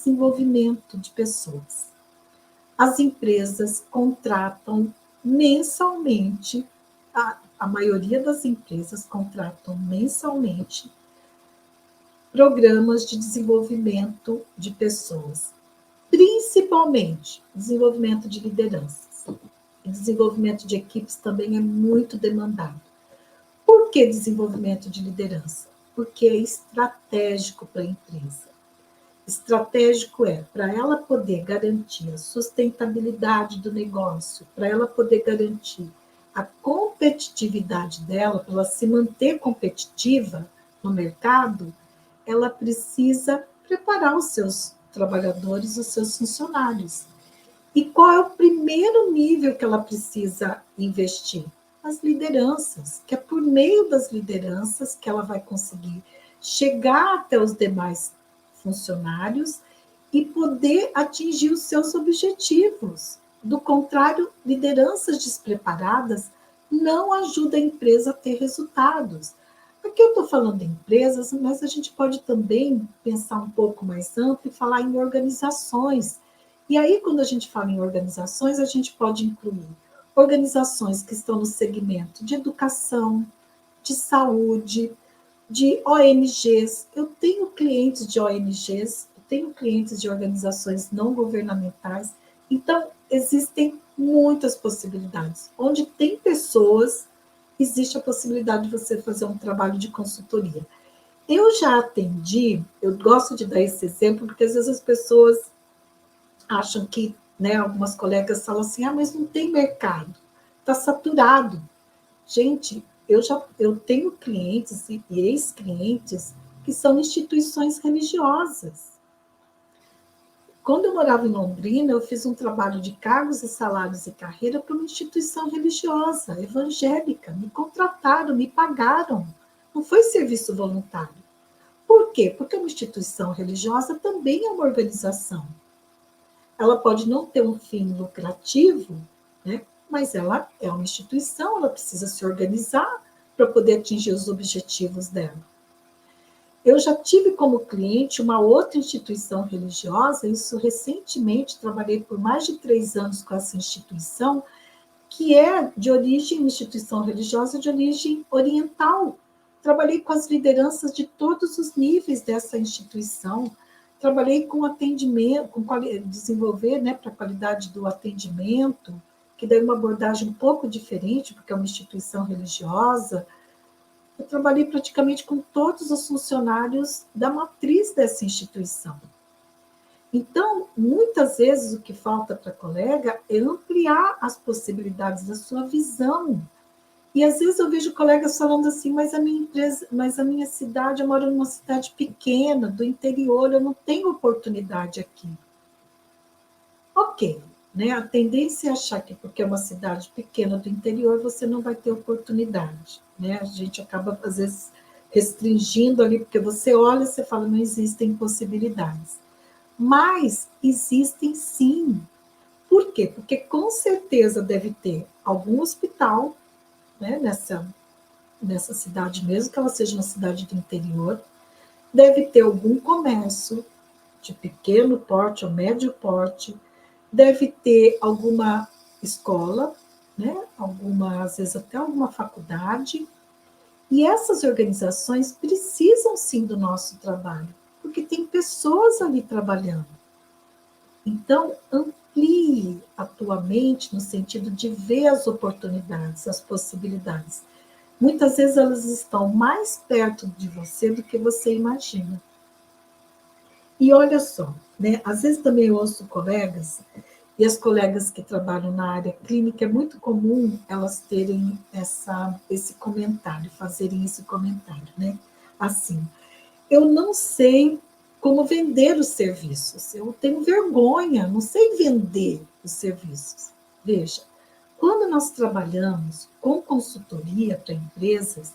desenvolvimento de pessoas. As empresas contratam mensalmente, a maioria das empresas contratam mensalmente programas de desenvolvimento de pessoas, principalmente desenvolvimento de lideranças. E desenvolvimento de equipes também é muito demandado. Por que desenvolvimento de liderança? Porque é estratégico para a empresa. Estratégico é para ela poder garantir a sustentabilidade do negócio, para ela poder garantir a competitividade dela, para ela se manter competitiva no mercado, ela precisa preparar os seus trabalhadores, os seus funcionários. E qual é o primeiro nível que ela precisa investir? As lideranças, que é por meio das lideranças que ela vai conseguir chegar até os demais funcionários e poder atingir os seus objetivos. Do contrário, lideranças despreparadas não ajudam a empresa a ter resultados. Aqui eu estou falando de empresas, mas a gente pode também pensar um pouco mais amplo e falar em organizações. E aí, quando a gente fala em organizações, a gente pode incluir organizações que estão no segmento de educação, de saúde, de ONGs. Eu tenho clientes de ONGs, eu tenho clientes de organizações não governamentais. Então, existem muitas possibilidades. Onde tem pessoas, existe a possibilidade de você fazer um trabalho de consultoria. Eu já atendi, eu gosto de dar esse exemplo, porque às vezes as pessoas acham que, né, algumas colegas falam assim, mas não tem mercado, está saturado. Gente, eu tenho clientes e ex-clientes que são instituições religiosas. Quando eu morava em Londrina, eu fiz um trabalho de cargos e salários e carreira para uma instituição religiosa, evangélica. Me contrataram, me pagaram. Não foi serviço voluntário. Por quê? Porque uma instituição religiosa também é uma organização. Ela pode não ter um fim lucrativo, né? Mas ela é uma instituição, ela precisa se organizar para poder atingir os objetivos dela. Eu já tive como cliente uma outra instituição religiosa, isso recentemente, trabalhei por mais de 3 anos com essa instituição, que é de origem, uma instituição religiosa de origem oriental. Trabalhei com as lideranças de todos os níveis dessa instituição, trabalhei com atendimento, com desenvolver, né, para a qualidade do atendimento, que daí uma abordagem um pouco diferente, porque é uma instituição religiosa. Eu trabalhei praticamente com todos os funcionários da matriz dessa instituição. Então, muitas vezes o que falta para a colega é ampliar as possibilidades da sua visão. E às vezes eu vejo colegas falando assim, mas a minha empresa, mas a minha cidade, eu moro numa cidade pequena, do interior, eu não tenho oportunidade aqui. Ok, né? A tendência é achar que porque é uma cidade pequena do interior, você não vai ter oportunidade, né? A gente acaba, às vezes, restringindo ali, porque você olha e você fala, não existem possibilidades. Mas existem sim. Por quê? Porque com certeza deve ter algum hospital, né, nessa cidade, mesmo que ela seja uma cidade do interior, deve ter algum comércio de pequeno porte ou médio porte, deve ter alguma escola, né, às vezes até alguma faculdade, e essas organizações precisam sim do nosso trabalho, porque tem pessoas ali trabalhando. Então, amplie a tua mente no sentido de ver as oportunidades, as possibilidades. Muitas vezes elas estão mais perto de você do que você imagina. E olha só, né? Às vezes também eu ouço colegas, e as colegas que trabalham na área clínica, é muito comum elas terem esse comentário, fazerem esse comentário, né? Assim, eu não sei como vender os serviços, eu tenho vergonha, não sei vender os serviços. Veja, quando nós trabalhamos com consultoria para empresas,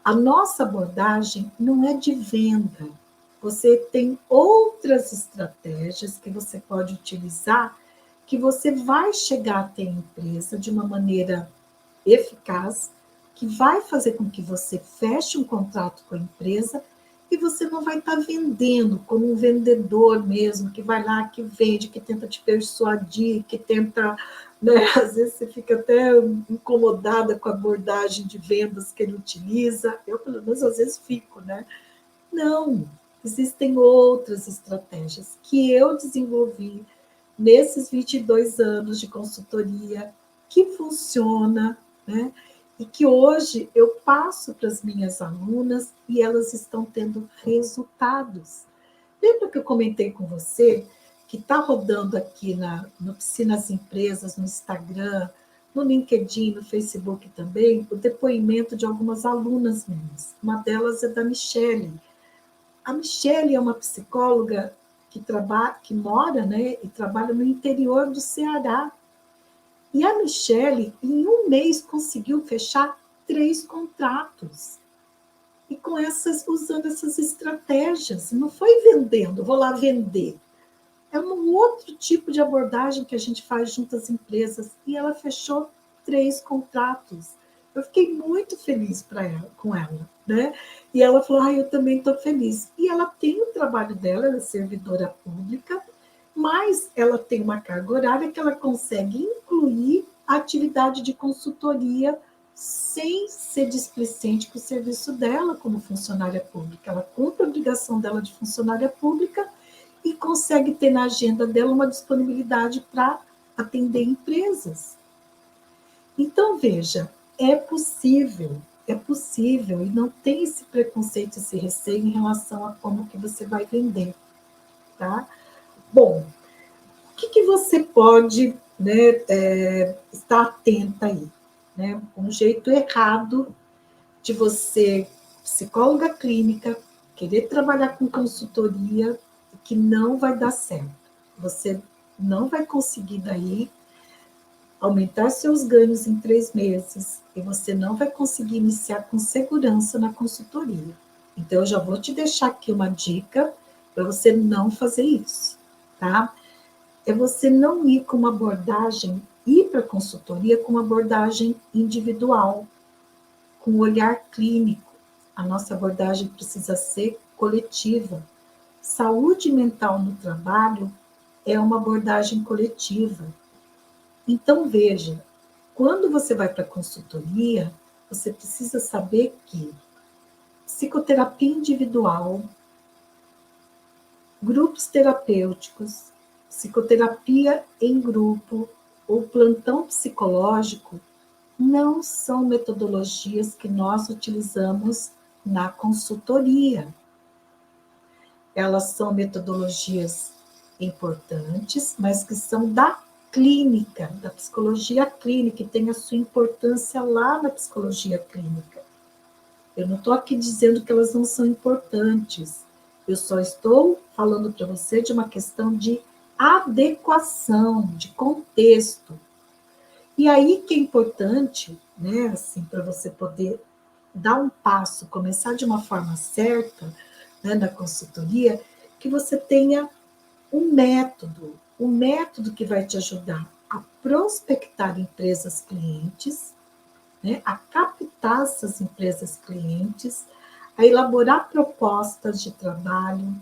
a nossa abordagem não é de venda. Você tem outras estratégias que você pode utilizar, que você vai chegar até a empresa de uma maneira eficaz, que vai fazer com que você feche um contrato com a empresa e você não vai estar vendendo como um vendedor mesmo, que vai lá, que vende, que tenta te persuadir, que tenta, né? Às vezes você fica até incomodada com a abordagem de vendas que ele utiliza. Eu, pelo menos, às vezes fico, né? Não, existem outras estratégias que eu desenvolvi nesses 22 anos de consultoria, que funciona, né? E que hoje eu passo para as minhas alunas e elas estão tendo resultados. Lembra que eu comentei com você que está rodando aqui no Piscinas Empresas, no Instagram, no LinkedIn, no Facebook também, o depoimento de algumas alunas minhas. Uma delas é da Michele. A Michele é uma psicóloga que mora, né, e trabalha no interior do Ceará. E a Michele, em um mês, conseguiu fechar 3 contratos. E usando essas estratégias. Não foi vendendo, vou lá vender. É um outro tipo de abordagem que a gente faz junto às empresas. E ela fechou 3 contratos. Eu fiquei muito feliz com ela, né? E ela falou, eu também estou feliz. E ela tem o trabalho dela, ela é servidora pública, mas ela tem uma carga horária que ela consegue incluir a atividade de consultoria sem ser displicente com o serviço dela como funcionária pública. Ela cumpre a obrigação dela de funcionária pública e consegue ter na agenda dela uma disponibilidade para atender empresas. Então, veja, é possível, e não tem esse preconceito, esse receio em relação a como que você vai vender, tá? Bom, o que você pode, né, estar atenta aí, né? Um jeito errado de você, psicóloga clínica, querer trabalhar com consultoria, que não vai dar certo. Você não vai conseguir daí aumentar seus ganhos em 3 meses e você não vai conseguir iniciar com segurança na consultoria. Então, eu já vou te deixar aqui uma dica para você não fazer isso, tá? É você não ir com uma abordagem, ir para a consultoria com uma abordagem individual, com olhar clínico. A nossa abordagem precisa ser coletiva. Saúde mental no trabalho é uma abordagem coletiva. Então, veja, quando você vai para a consultoria, você precisa saber que psicoterapia individual, grupos terapêuticos, psicoterapia em grupo ou plantão psicológico não são metodologias que nós utilizamos na consultoria. Elas são metodologias importantes, mas que são da clínica, da psicologia clínica, e tem a sua importância lá na psicologia clínica. Eu não estou aqui dizendo que elas não são importantes, eu só estou falando para você de uma questão de adequação, de contexto. E aí que é importante, né, assim, para você poder dar um passo, começar de uma forma certa, né, na consultoria, que você tenha um método que vai te ajudar a prospectar empresas clientes, né, a captar essas empresas clientes, a elaborar propostas de trabalho,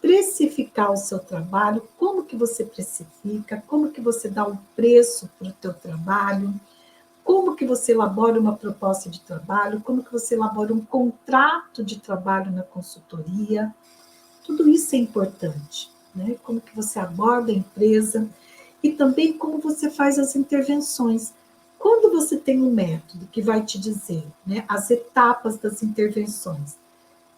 precificar o seu trabalho, como que você precifica, como que você dá um preço para o teu trabalho, como que você elabora uma proposta de trabalho, como que você elabora um contrato de trabalho na consultoria. Tudo isso é importante, né? Como que você aborda a empresa e também como você faz as intervenções. Quando você tem um método que vai te dizer, né, as etapas das intervenções,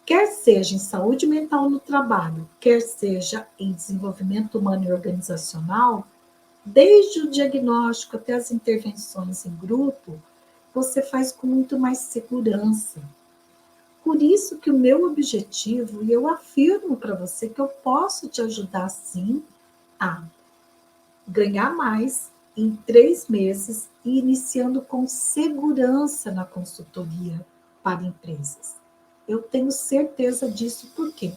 quer seja em saúde mental no trabalho, quer seja em desenvolvimento humano e organizacional, desde o diagnóstico até as intervenções em grupo, você faz com muito mais segurança. Por isso que o meu objetivo, e eu afirmo para você que eu posso te ajudar sim a ganhar mais em 3 meses e iniciando com segurança na consultoria para empresas. Eu tenho certeza disso, por quê?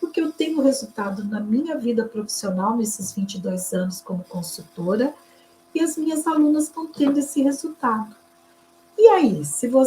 Porque eu tenho resultado na minha vida profissional nesses 22 anos como consultora e as minhas alunas estão tendo esse resultado. E aí, se você